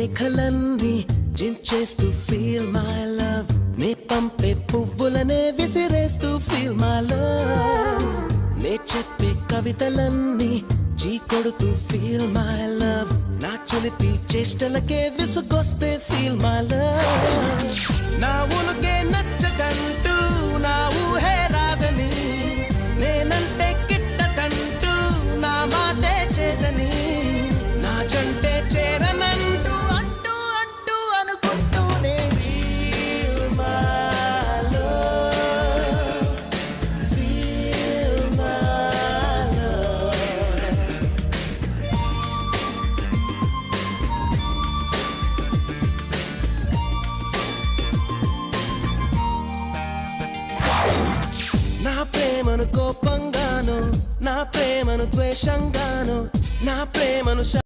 లేఖలన్నీ జించేస్తూ feel my love, నే పంపే పువ్వులనే విసిరేస్తూ feel my love, నే చెప్పే కవితలన్నీ చీకొడుతూ ఫీల్ మై లవ్, నా చిలిపి చేష్టలకే విసుగొస్తే ఫీల్ మై లవ్, నా ఉనుకే నచ్చదంటూ నా ఊహే రాదని, నేనంటే గిట్టదంటూ నా మాటే చేదని, నా జంటే చేరనంటూ అంటూ అంటూ అనుకుంటూనే feel my love, feel my love. నా ప్రేమను కోపంగాను, నా ప్రేమను ద్వేషంగాను, నా ప్రేమను